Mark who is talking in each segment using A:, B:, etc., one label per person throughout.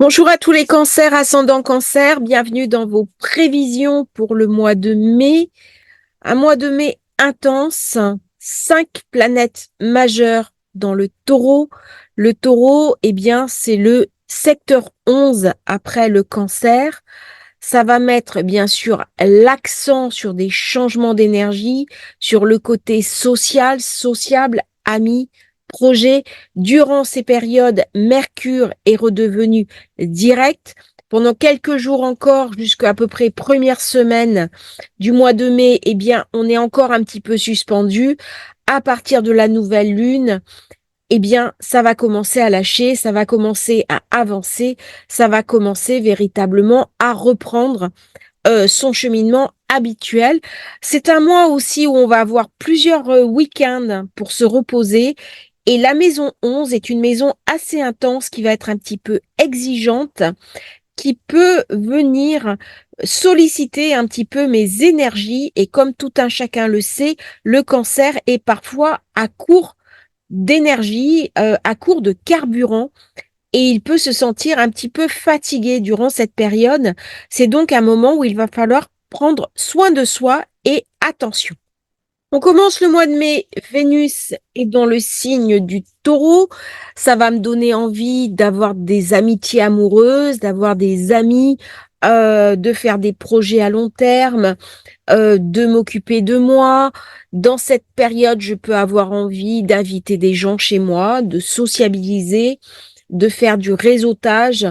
A: Bonjour à tous les cancers, ascendant cancer, bienvenue dans vos prévisions pour le mois de mai. Un mois de mai intense, 5 planètes majeures dans le taureau. Le taureau, eh bien, c'est le secteur 11 après le cancer. Ça va mettre bien sûr l'accent sur des changements d'énergie, sur le côté social, sociable, amis, projet. Durant ces périodes, Mercure est redevenu direct. Pendant quelques jours encore, jusqu'à peu près première semaine du mois de mai, eh bien, on est encore un petit peu suspendu. À partir de la nouvelle lune, eh bien, ça va commencer à lâcher, ça va commencer à avancer, ça va commencer véritablement à reprendre son cheminement habituel. C'est un mois aussi où on va avoir plusieurs week-ends pour se reposer. Et la maison 11 est une maison assez intense qui va être un petit peu exigeante, qui peut venir solliciter un petit peu mes énergies. Et comme tout un chacun le sait, le cancer est parfois à court d'énergie, à court de carburant, et il peut se sentir un petit peu fatigué durant cette période. C'est donc un moment où il va falloir prendre soin de soi et attention. On commence le mois de mai, Vénus est dans le signe du taureau. Ça va me donner envie d'avoir des amitiés amoureuses, d'avoir des amis, de faire des projets à long terme, de m'occuper de moi. Dans cette période, je peux avoir envie d'inviter des gens chez moi, de sociabiliser, de faire du réseautage,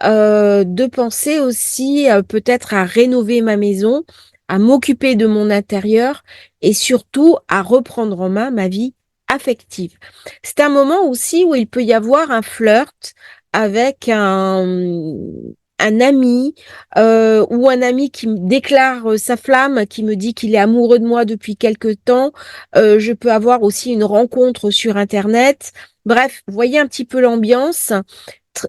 A: de penser aussi peut-être à rénover ma maison, à m'occuper de mon intérieur et surtout à reprendre en main ma vie affective. C'est un moment aussi où il peut y avoir un flirt avec un ami, ou un ami qui me déclare sa flamme, qui me dit qu'il est amoureux de moi depuis quelque temps. Je peux avoir aussi une rencontre sur Internet. Bref, voyez un petit peu l'ambiance.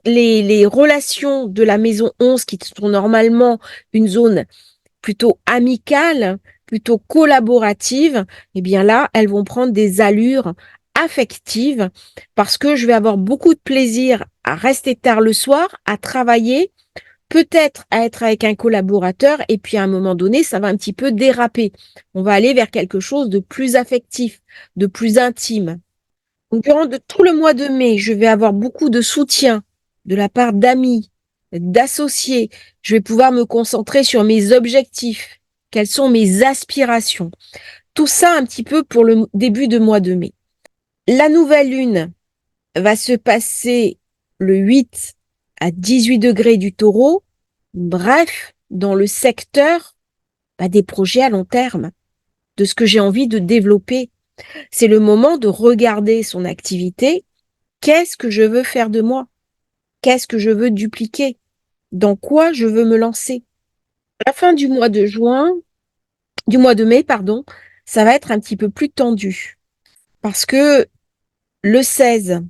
A: Les relations de la maison 11, qui sont normalement une zone plutôt amicale, plutôt collaborative, eh bien là, elles vont prendre des allures affectives parce que je vais avoir beaucoup de plaisir à rester tard le soir, à travailler, peut-être à être avec un collaborateur, et puis à un moment donné, ça va un petit peu déraper. On va aller vers quelque chose de plus affectif, de plus intime. Donc, durant tout le mois de mai, je vais avoir beaucoup de soutien de la part d'amis, d'associés. Je vais pouvoir me concentrer sur mes objectifs. Quelles sont mes aspirations? Tout ça un petit peu pour le début de mois de mai. La nouvelle lune va se passer le 8 à 18 degrés du taureau. Bref, dans le secteur des projets à long terme, de ce que j'ai envie de développer. C'est le moment de regarder son activité. Qu'est-ce que je veux faire de moi? Qu'est-ce que je veux dupliquer? Dans quoi je veux me lancer? À la fin du mois de juin, du mois de mai, pardon, ça va être un petit peu plus tendu parce que le 16,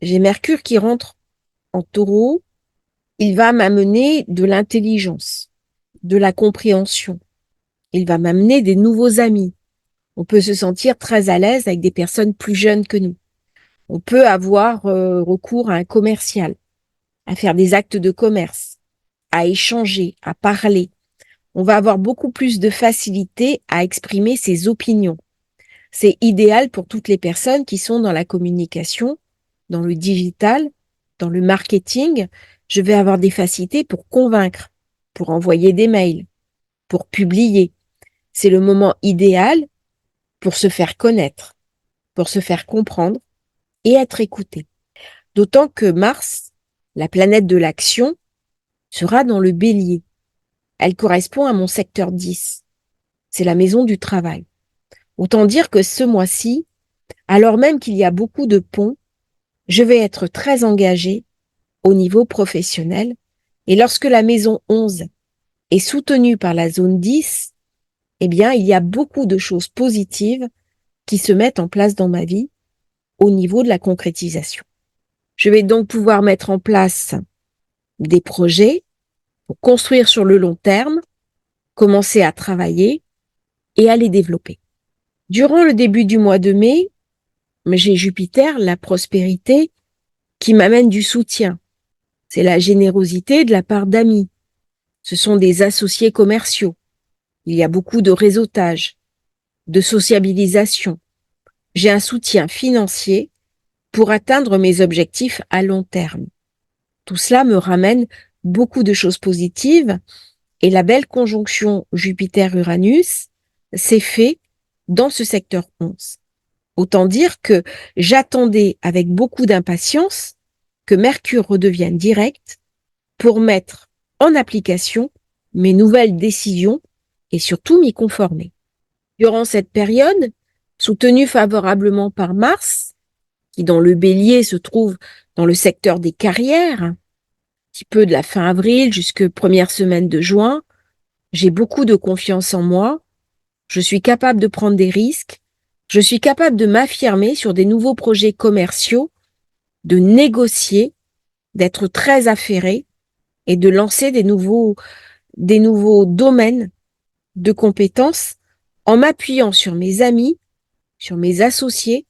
A: j'ai Mercure qui rentre en taureau. Il va m'amener de l'intelligence, de la compréhension. Il va m'amener des nouveaux amis. On peut se sentir très à l'aise avec des personnes plus jeunes que nous. On peut avoir recours à un commercial, à faire des actes de commerce, à échanger, à parler. On va avoir beaucoup plus de facilité à exprimer ses opinions. C'est idéal pour toutes les personnes qui sont dans la communication, dans le digital, dans le marketing. Je vais avoir des facilités pour convaincre, pour envoyer des mails, pour publier. C'est le moment idéal pour se faire connaître, pour se faire comprendre et être écouté. D'autant que Mars, la planète de l'action, sera dans le bélier. Elle correspond à mon secteur 10. C'est la maison du travail. Autant dire que ce mois-ci, alors même qu'il y a beaucoup de ponts, je vais être très engagée au niveau professionnel. Et lorsque la maison 11 est soutenue par la zone 10, eh bien, il y a beaucoup de choses positives qui se mettent en place dans ma vie au niveau de la concrétisation. Je vais donc pouvoir mettre en place des projets pour construire sur le long terme, commencer à travailler et à les développer. Durant le début du mois de mai, j'ai Jupiter, la prospérité, qui m'amène du soutien. c'est la générosité de la part d'amis. Ce sont des associés commerciaux. Il y a beaucoup de réseautage, de sociabilisation. J'ai un soutien financier pour atteindre mes objectifs à long terme. Tout cela me ramène beaucoup de choses positives et la belle conjonction Jupiter-Uranus s'est faite dans ce secteur 11. Autant dire que j'attendais avec beaucoup d'impatience que Mercure redevienne direct pour mettre en application mes nouvelles décisions et surtout m'y conformer. Durant cette période, soutenue favorablement par Mars, qui dans le Bélier se trouve dans le secteur des carrières, un petit peu de la fin avril jusqu'à première semaine de juin, j'ai beaucoup de confiance en moi, je suis capable de prendre des risques, je suis capable de m'affirmer sur des nouveaux projets commerciaux, de négocier, d'être très affairé et de lancer des nouveaux domaines de compétences en m'appuyant sur mes amis, sur mes associés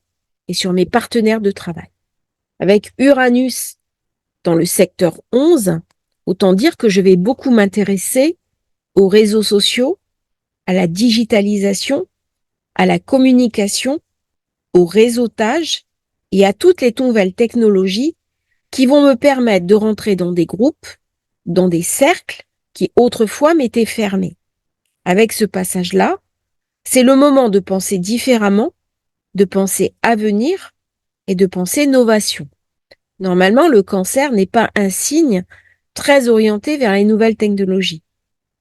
A: et sur mes partenaires de travail. Avec Uranus dans le secteur 11, autant dire que je vais beaucoup m'intéresser aux réseaux sociaux, à la digitalisation, à la communication, au réseautage et à toutes les nouvelles technologies qui vont me permettre de rentrer dans des groupes, dans des cercles qui autrefois m'étaient fermés. Avec ce passage-là, c'est le moment de penser différemment, de penser avenir et de penser novation. Normalement, le Cancer n'est pas un signe très orienté vers les nouvelles technologies.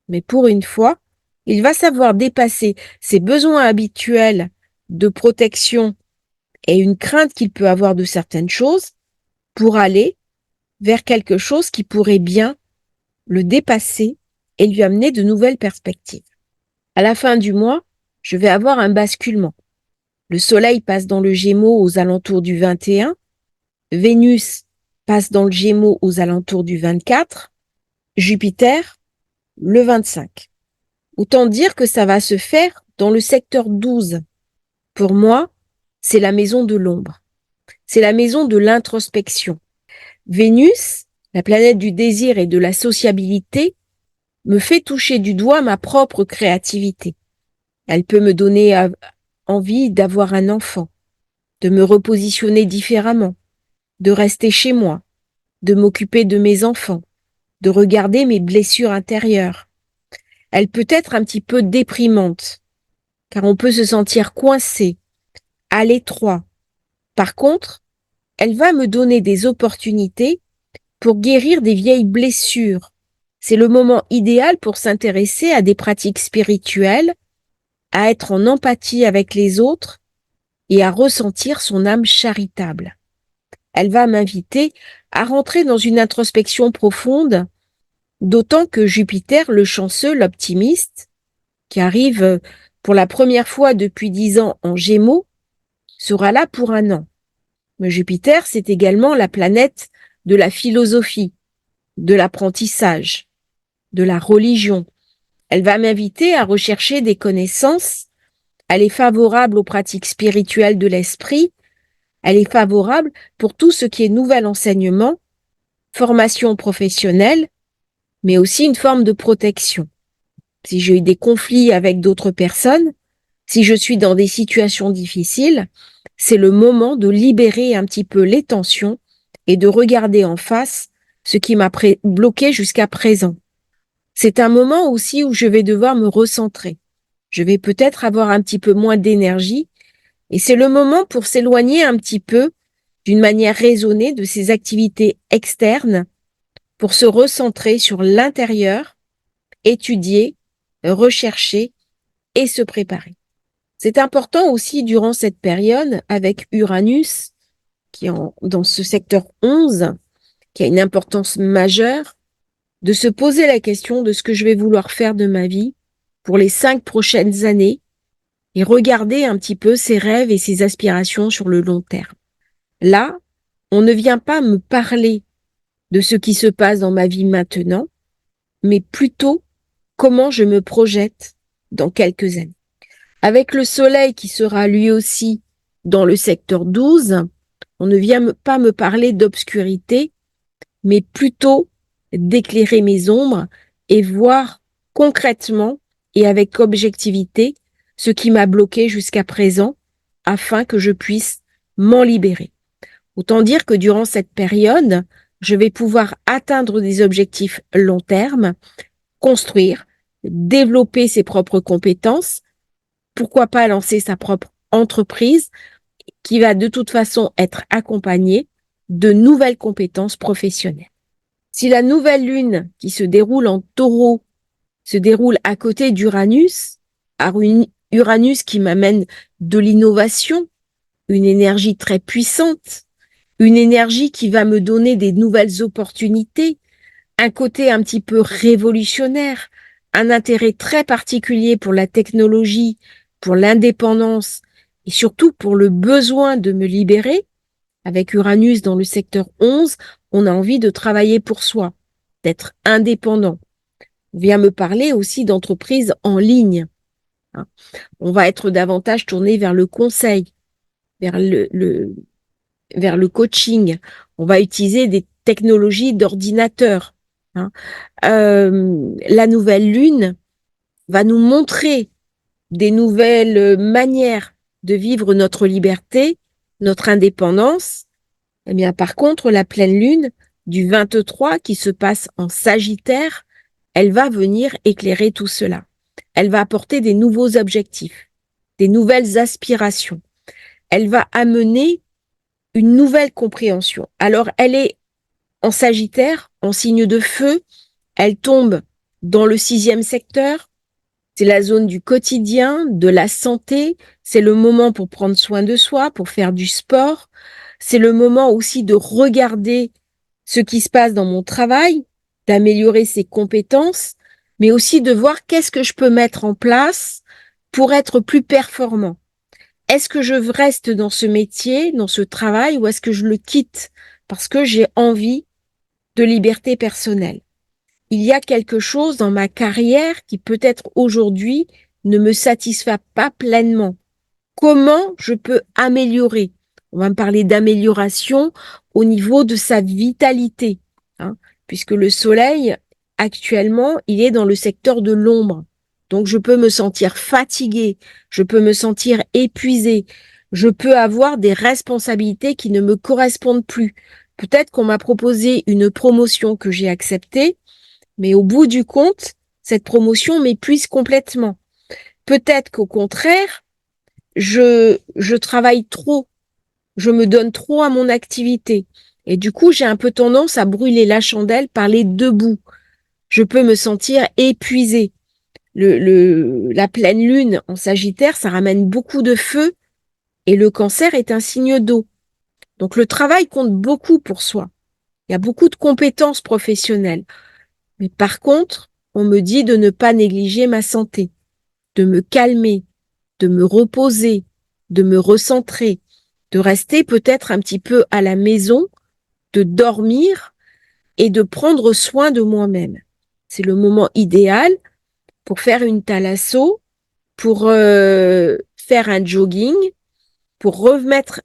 A: Mais pour une fois, il va savoir dépasser ses besoins habituels de protection et une crainte qu'il peut avoir de certaines choses pour aller vers quelque chose qui pourrait bien le dépasser et lui amener de nouvelles perspectives. À la fin du mois, je vais avoir un basculement. Le Soleil passe dans le Gémeaux aux alentours du 21, Vénus passe dans le Gémeaux aux alentours du 24, Jupiter le 25. Autant dire que ça va se faire dans le secteur 12. Pour moi, c'est la maison de l'ombre. C'est la maison de l'introspection. Vénus, la planète du désir et de la sociabilité, me fait toucher du doigt ma propre créativité. Elle peut me donner envie d'avoir un enfant, de me repositionner différemment, de rester chez moi, de m'occuper de mes enfants, de regarder mes blessures intérieures. Elle peut être un petit peu déprimante, car on peut se sentir coincé, à l'étroit. Par contre, elle va me donner des opportunités pour guérir des vieilles blessures. C'est le moment idéal pour s'intéresser à des pratiques spirituelles, à être en empathie avec les autres et à ressentir son âme charitable. Elle va m'inviter à rentrer dans une introspection profonde, d'autant que Jupiter, le chanceux, l'optimiste, qui arrive pour la première fois depuis 10 ans en Gémeaux, sera là pour un an. Mais Jupiter, c'est également la planète de la philosophie, de l'apprentissage, de la religion. Elle va m'inviter à rechercher des connaissances. Elle est favorable aux pratiques spirituelles de l'esprit. Elle est favorable pour tout ce qui est nouvel enseignement, formation professionnelle, mais aussi une forme de protection. Si j'ai eu des conflits avec d'autres personnes, si je suis dans des situations difficiles, c'est le moment de libérer un petit peu les tensions et de regarder en face ce qui m'a bloqué jusqu'à présent. C'est un moment aussi où je vais devoir me recentrer. Je vais peut-être avoir un petit peu moins d'énergie et c'est le moment pour s'éloigner un petit peu d'une manière raisonnée de ces activités externes pour se recentrer sur l'intérieur, étudier, rechercher et se préparer. C'est important aussi durant cette période avec Uranus qui est dans ce secteur 11, qui a une importance majeure, de se poser la question de ce que je vais vouloir faire de ma vie pour les 5 prochaines années et regarder un petit peu ses rêves et ses aspirations sur le long terme. Là, on ne vient pas me parler de ce qui se passe dans ma vie maintenant, mais plutôt comment je me projette dans quelques années. Avec le Soleil qui sera lui aussi dans le secteur 12, on ne vient pas me parler d'obscurité, mais plutôt d'éclairer mes ombres et voir concrètement et avec objectivité ce qui m'a bloqué jusqu'à présent afin que je puisse m'en libérer. Autant dire que durant cette période, je vais pouvoir atteindre des objectifs long terme, construire, développer ses propres compétences, pourquoi pas lancer sa propre entreprise qui va de toute façon être accompagnée de nouvelles compétences professionnelles. Si la nouvelle lune qui se déroule en taureau se déroule à côté d'Uranus, Uranus qui m'amène de l'innovation, une énergie très puissante, une énergie qui va me donner des nouvelles opportunités, un côté un petit peu révolutionnaire, un intérêt très particulier pour la technologie, pour l'indépendance et surtout pour le besoin de me libérer. Avec Uranus dans le secteur 11, on a envie de travailler pour soi, d'être indépendant. On vient me parler aussi d'entreprises en ligne. On va être davantage tourné vers le conseil, vers vers le coaching. On va utiliser des technologies d'ordinateur. La nouvelle lune va nous montrer des nouvelles manières de vivre notre liberté, notre indépendance. Eh bien, par contre, la pleine lune du 23 qui se passe en Sagittaire, elle va venir éclairer tout cela. Elle va apporter des nouveaux objectifs, des nouvelles aspirations. Elle va amener une nouvelle compréhension. Alors, elle est en Sagittaire, en signe de feu. Elle tombe dans le 6e secteur. C'est la zone du quotidien, de la santé. C'est le moment pour prendre soin de soi, pour faire du sport. C'est le moment aussi de regarder ce qui se passe dans mon travail, d'améliorer ses compétences, mais aussi de voir qu'est-ce que je peux mettre en place pour être plus performant. Est-ce que je reste dans ce métier, dans ce travail, ou est-ce que je le quitte parce que j'ai envie de liberté personnelle? Il y a quelque chose dans ma carrière qui peut-être aujourd'hui ne me satisfait pas pleinement. Comment je peux améliorer? On va me parler d'amélioration au niveau de sa vitalité, puisque le soleil, actuellement, il est dans le secteur de l'ombre. Donc, je peux me sentir fatiguée, je peux me sentir épuisée, je peux avoir des responsabilités qui ne me correspondent plus. Peut-être qu'on m'a proposé une promotion que j'ai acceptée, mais au bout du compte, cette promotion m'épuise complètement. Peut-être qu'au contraire, je travaille trop, je me donne trop à mon activité. Et du coup, j'ai un peu tendance à brûler la chandelle par les deux bouts. Je peux me sentir épuisée. La pleine lune en Sagittaire, ça ramène beaucoup de feu et le cancer est un signe d'eau. Donc le travail compte beaucoup pour soi. Il y a beaucoup de compétences professionnelles. Mais par contre, on me dit de ne pas négliger ma santé, de me calmer, de me reposer, de me recentrer, de rester peut-être un petit peu à la maison, de dormir et de prendre soin de moi-même. C'est le moment idéal pour faire une thalasso, pour faire un jogging, pour remettre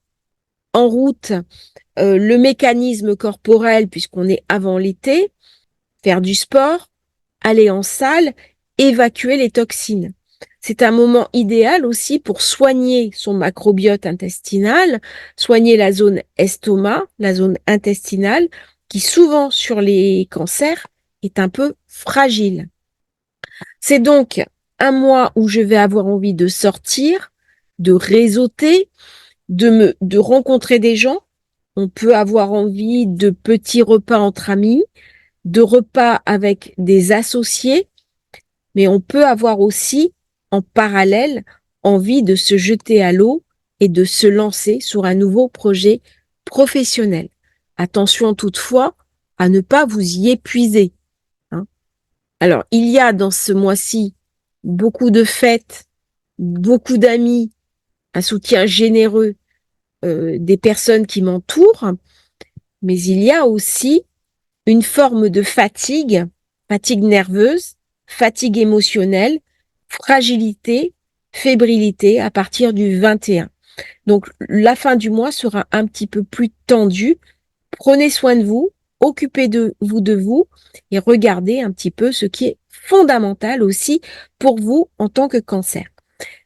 A: en route le mécanisme corporel puisqu'on est avant l'été, faire du sport, aller en salle, évacuer les toxines. C'est un moment idéal aussi pour soigner son macrobiote intestinal, soigner la zone estomac, la zone intestinale, qui souvent sur les cancers est un peu fragile. C'est donc un mois où je vais avoir envie de sortir, de réseauter, de rencontrer des gens. On peut avoir envie de petits repas entre amis, de repas avec des associés, mais on peut avoir aussi, en parallèle, envie de se jeter à l'eau et de se lancer sur un nouveau projet professionnel. Attention toutefois à ne pas vous y épuiser. Alors, il y a dans ce mois-ci beaucoup de fêtes, beaucoup d'amis, un soutien généreux des personnes qui m'entourent, mais il y a aussi une forme de fatigue, fatigue nerveuse, fatigue émotionnelle, fragilité, fébrilité à partir du 21. Donc, la fin du mois sera un petit peu plus tendue. Prenez soin de vous, occupez de vous et regardez un petit peu ce qui est fondamental aussi pour vous en tant que Cancer.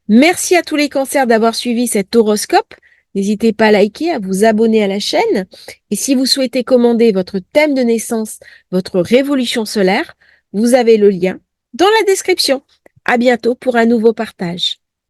A: Merci à tous les cancers d'avoir suivi cet horoscope. N'hésitez pas à liker, à vous abonner à la chaîne. Et si vous souhaitez commander votre thème de naissance, votre révolution solaire, vous avez le lien dans la description. À bientôt pour un nouveau partage.